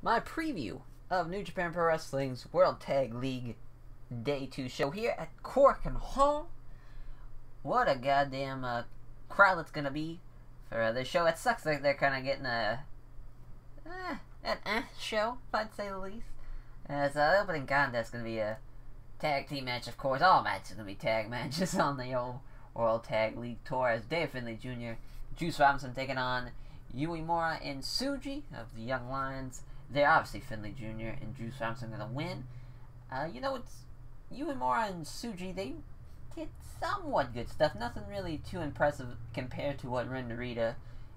my preview of New Japan Pro Wrestling's World Tag League Day 2 show here at Korakuen Hall. What a goddamn crowd it's gonna be for this show. It sucks that they're kind of getting an show, if I'd say the least. As the opening contest is gonna be a tag team match, of course. All matches are gonna be tag matches on the old World Tag League tour. As Davey Finley Jr., Juice Robinson taking on Uemura and Tsuji of the Young Lions. They're obviously Finley Jr. and Juice Robinson going to win. It's Uemura and Tsuji. They did somewhat good stuff. Nothing really too impressive compared to what Ren Narita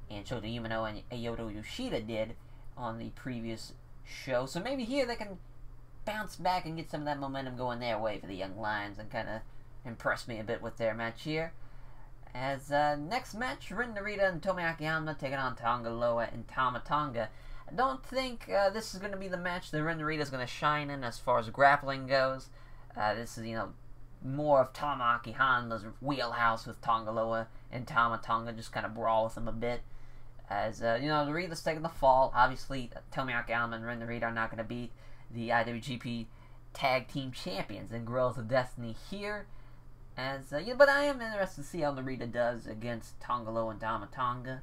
and Shota Umino and Ayoto Yoshida did on the previous show. So maybe here they can bounce back and get some of that momentum going their way for the Young Lions and kind of impress me a bit with their match here. As next match, Ren Narita and Tomoaki Honma taking on Tonga Loa and Tama Tonga. I don't think this is going to be the match that Ren Narita is going to shine in as far as grappling goes. This is, more of Tomoaki Honma's wheelhouse with Tonga Loa and Tama Tonga, just kind of brawl with them a bit. As, Narita's taking the fall. Obviously, Tomoaki Honma and Ren Narita are not going to be the IWGP Tag Team Champions in Guerrillas of Destiny here. But I am interested to see how Narita does against Tonga Loa and Tama Tonga,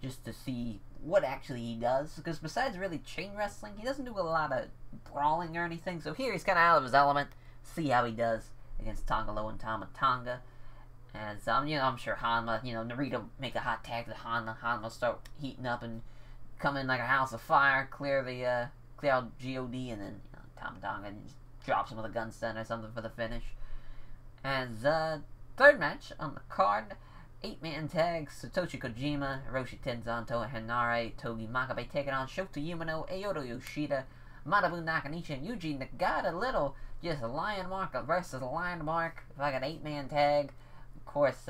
just to see what actually he does, because besides really chain wrestling, he doesn't do a lot of brawling or anything, so here he's kind of out of his element. See how he does against Tonga Loa and Tama Tonga. As, I'm sure Honma, Narita make a hot tag to Honma start heating up and come in like a house of fire, clear out G.O.D., and then, Tama Tonga just drops him with a gun stun or something for the finish. As, third match on the card, 8-man tag, Satoshi Kojima, Hiroshi Tenzan, Toa Henare, Togi Makabe taking on Shota Umino, Ayoto Yoshida, Manabu Nakanishi, and Yuji Nagata. Little, just a Lion Mark versus a Lion Mark, like an 8-man tag. Of course,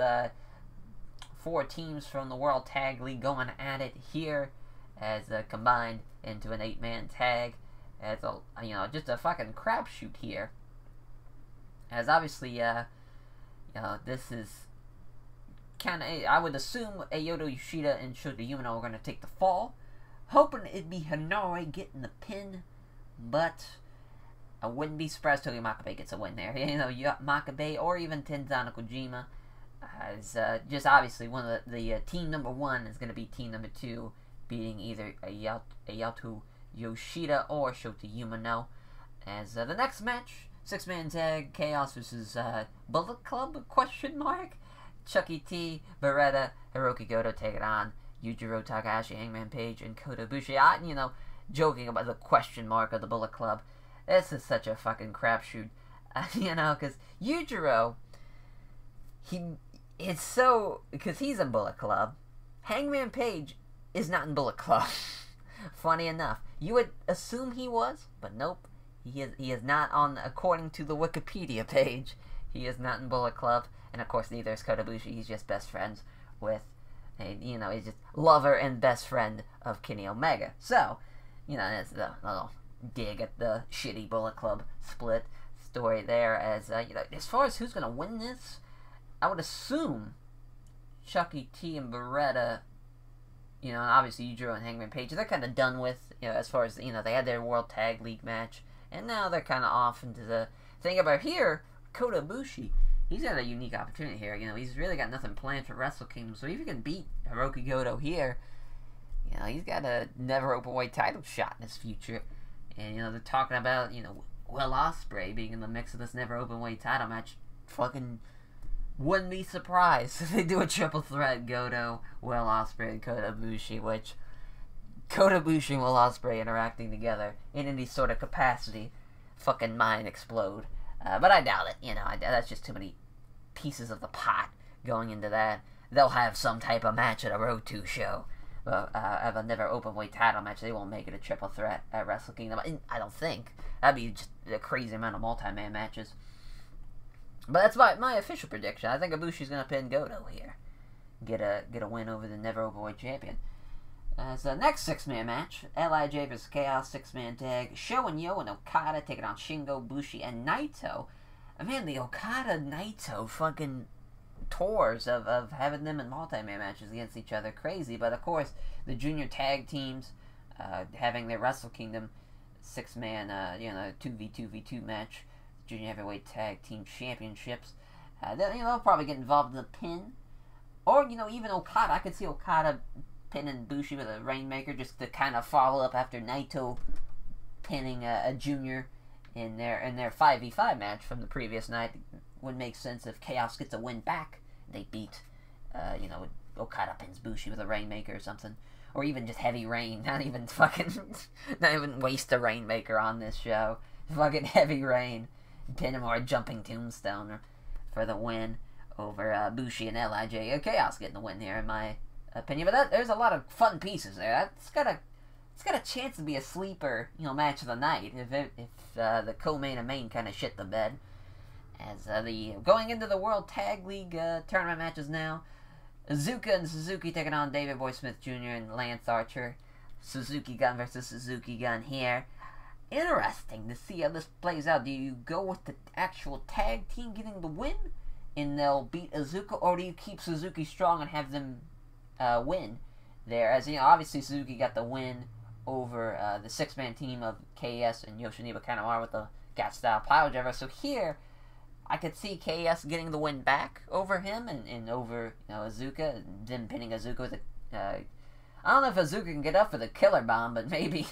4 teams from the World Tag League going at it here, as combined into an 8-man tag. As just a fucking crapshoot here. As obviously, this is kind of, I would assume Ayoto Yoshida and Shota Umino are going to take the fall. Hoping it'd be Henare getting the pin, but I wouldn't be surprised Togi Makabe gets a win there. You got Makabe or even Tenzan Kojima. As just obviously one of the team number 1 is going to be team number 2, beating either Ayoto Yoshida or Shota Umino. As the next match, 6-man tag, Chaos versus Bullet Club, ? Chucky T, Beretta, Hiroki Goto take it on Yujiro Takahashi, Hangman Page, and Kota Ibushi. Joking about the question mark of the Bullet Club. This is such a fucking crapshoot. Because Yujiro, because he's in Bullet Club, Hangman Page is not in Bullet Club. Funny enough. You would assume he was, but nope. He is not on, according to the Wikipedia page, he is not in Bullet Club. And of course, neither is Kota Ibushi. He's just best friends with, he's just lover and best friend of Kenny Omega. So, that's the little dig at the shitty Bullet Club split story there. As far as who's gonna win this, I would assume Chucky T and Beretta. And obviously Yujiro and Hangman Page, they're kind of done with. As far as they had their World Tag League match, and now they're kind of off into the thing. About here, Kota Ibushi. He's got a unique opportunity here. He's really got nothing planned for Wrestle Kingdom. So if he can beat Hiroki Goto here, he's got a never openweight title shot in his future. And they're talking about Will Ospreay being in the mix of this never openweight title match. Fucking wouldn't be surprised if they do a triple threat: Goto, Will Ospreay, and Kota Ibushi. Which Kota Ibushi and Will Ospreay interacting together in any sort of capacity, fucking mind explode. But I doubt it. That's just too many pieces of the pot going into that. They'll have some type of match at a Road 2 show. Have a never openweight title match. They won't make it a triple threat at Wrestle Kingdom. I don't think. That'd be just a crazy amount of multi-man matches. But that's my official prediction. I think Ibushi's going to pin Goto here. Get a win over the never openweight champion. So next 6-man match, LIJ vs. Chaos 6-man tag, Sho and Yo and Okada taking on Shingo, Bushi, and Naito. Man, the Okada-Naito fucking tours of having them in multi-man matches against each other, crazy. But of course, the junior tag teams, having their Wrestle Kingdom 6-man, 2v2v2 match, Junior Heavyweight Tag Team Championships. They'll probably get involved in the pin. Or, even Okada. I could see Okada pinning Bushi with a Rainmaker just to kind of follow up after Naito pinning a Junior in their 5v5 match from the previous night. Would make sense if Chaos gets a win back. They beat, Okada pins Bushi with a Rainmaker or something. Or even just Heavy Rain. Not even waste a Rainmaker on this show. Fucking Heavy Rain. Pin him or a Jumping Tombstone for the win over Bushi and LIJ. Chaos getting the win here, in my opinion. But there's a lot of fun pieces there. It's got a chance to be a sleeper, match of the night if the co-main and main kind of shit the bed. As going into the World Tag League tournament matches now, Azuka and Suzuki taking on Davey Boy Smith Jr. and Lance Archer. Suzuki Gun versus Suzuki Gun here. Interesting to see how this plays out. Do you go with the actual tag team getting the win, and they'll beat Azuka, or do you keep Suzuki strong and have them win there? As obviously Suzuki got the win over the 6-man team of KS and Yoshinobu Kanemaru with the Gat Style Pile Driver. So here, I could see KS getting the win back over him and over Azuka, and them pinning Azuka with I don't know if Azuka can get up for the Killer Bomb, but maybe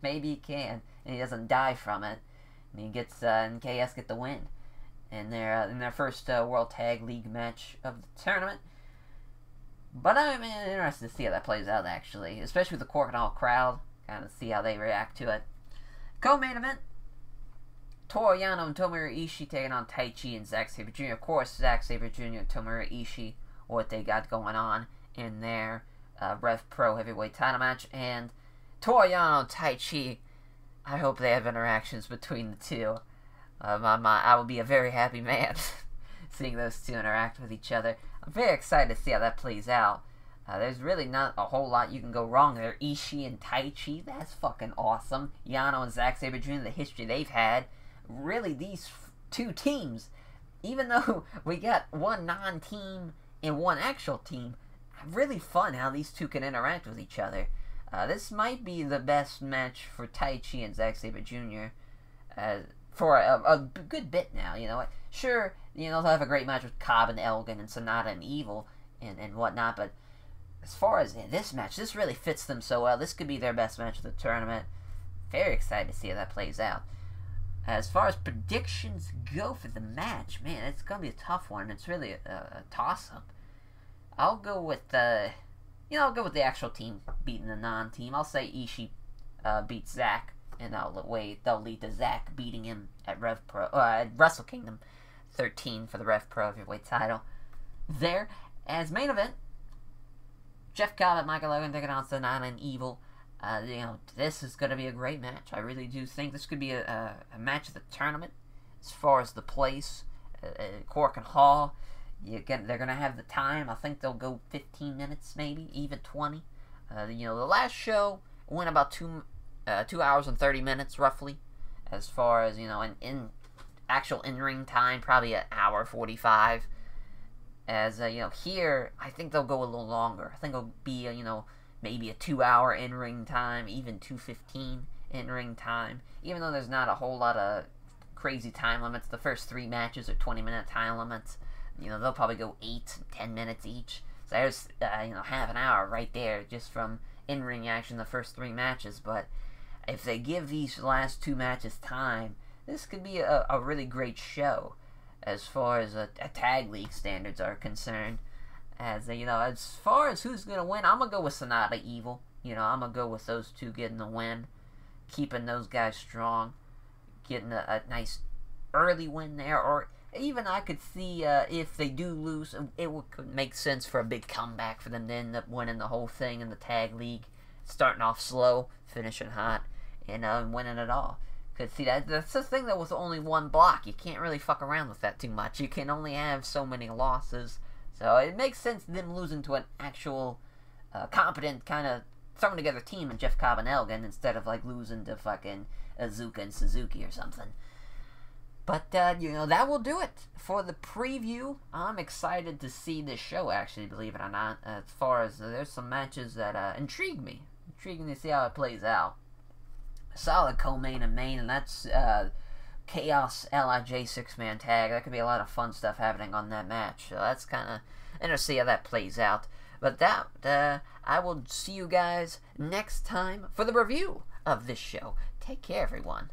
he can, and he doesn't die from it, and he gets and KS get the win in their first World Tag League match of the tournament. But I'm interested to see how that plays out, actually, especially with the Cork and All crowd, kind of see how they react to it. Co-main event, Toru Yano and Tomohiro Ishii taking on Taichi and Zack Sabre Jr. Of course, Zack Sabre Jr. and Tomohiro Ishii, what they got going on in their Rev Pro heavyweight title match, and Toru Yano and Taichi, I hope they have interactions between the two. I will be a very happy man seeing those two interact with each other. I'm very excited to see how that plays out. There's really not a whole lot you can go wrong there. Ishii and Taichi, that's fucking awesome. Yano and Zack Sabre Jr., the history they've had. Really, these two teams, even though we got one non-team and one actual team, really fun how these two can interact with each other. This might be the best match for Taichi and Zack Sabre Jr. For a good bit now, Sure, they'll have a great match with Cobb and Elgin and SANADA and Evil and whatnot, but as far as this match, this really fits them so well. This could be their best match of the tournament. Very excited to see how that plays out. As far as predictions go for the match, man, it's going to be a tough one. It's really a toss-up. I'll go with the actual team beating the non-team. I'll say Ishii beats Zack, and they'll lead to Zack beating him at Wrestle Kingdom 13 for the Rev Pro heavyweight title. There, as main event, Jeff Cobb and Michael Elgin taking on SANADA and Evil. This is going to be a great match. I really do think this could be a match of the tournament. As far as the place, Cork and Hall, they're going to have the time. I think they'll go 15 minutes, maybe, even 20. The last show went about 2 hours and 30 minutes, roughly. As far as, in actual in-ring time, probably an hour 45. As, here, I think they'll go a little longer. I think it'll be, maybe a 2-hour in-ring time, even 2:15 in-ring time. Even though there's not a whole lot of crazy time limits, the first 3 matches are 20-minute time limits. They'll probably go 8, 10 minutes each. So there's, half an hour right there just from in-ring action the first 3 matches. But if they give these last 2 matches time, this could be a really great show as far as a tag league standards are concerned. As far as who's going to win, I'm going to go with SANADA Evil. I'm going to go with those two getting the win. Keeping those guys strong. Getting a nice early win there. Or even I could see if they do lose, could make sense for a big comeback for them to end up winning the whole thing in the tag league. Starting off slow, finishing hot, and winning it all. Could see that's the thing that was only one block. You can't really fuck around with that too much. You can only have so many losses. So it makes sense them losing to an actual competent kind of thrown together team in Jeff Cobb and Elgin instead of losing to fucking Azuka and Suzuki or something. But that will do it for the preview. I'm excited to see this show, actually, believe it or not. As far as there's some matches that intrigue me. intriguing to see how it plays out. Solid co-main and main, and that's Chaos LIJ 6-man tag. That could be a lot of fun stuff happening on that match. So that's kind of interesting to see how that plays out. But that, I will see you guys next time for the review of this show. Take care, everyone.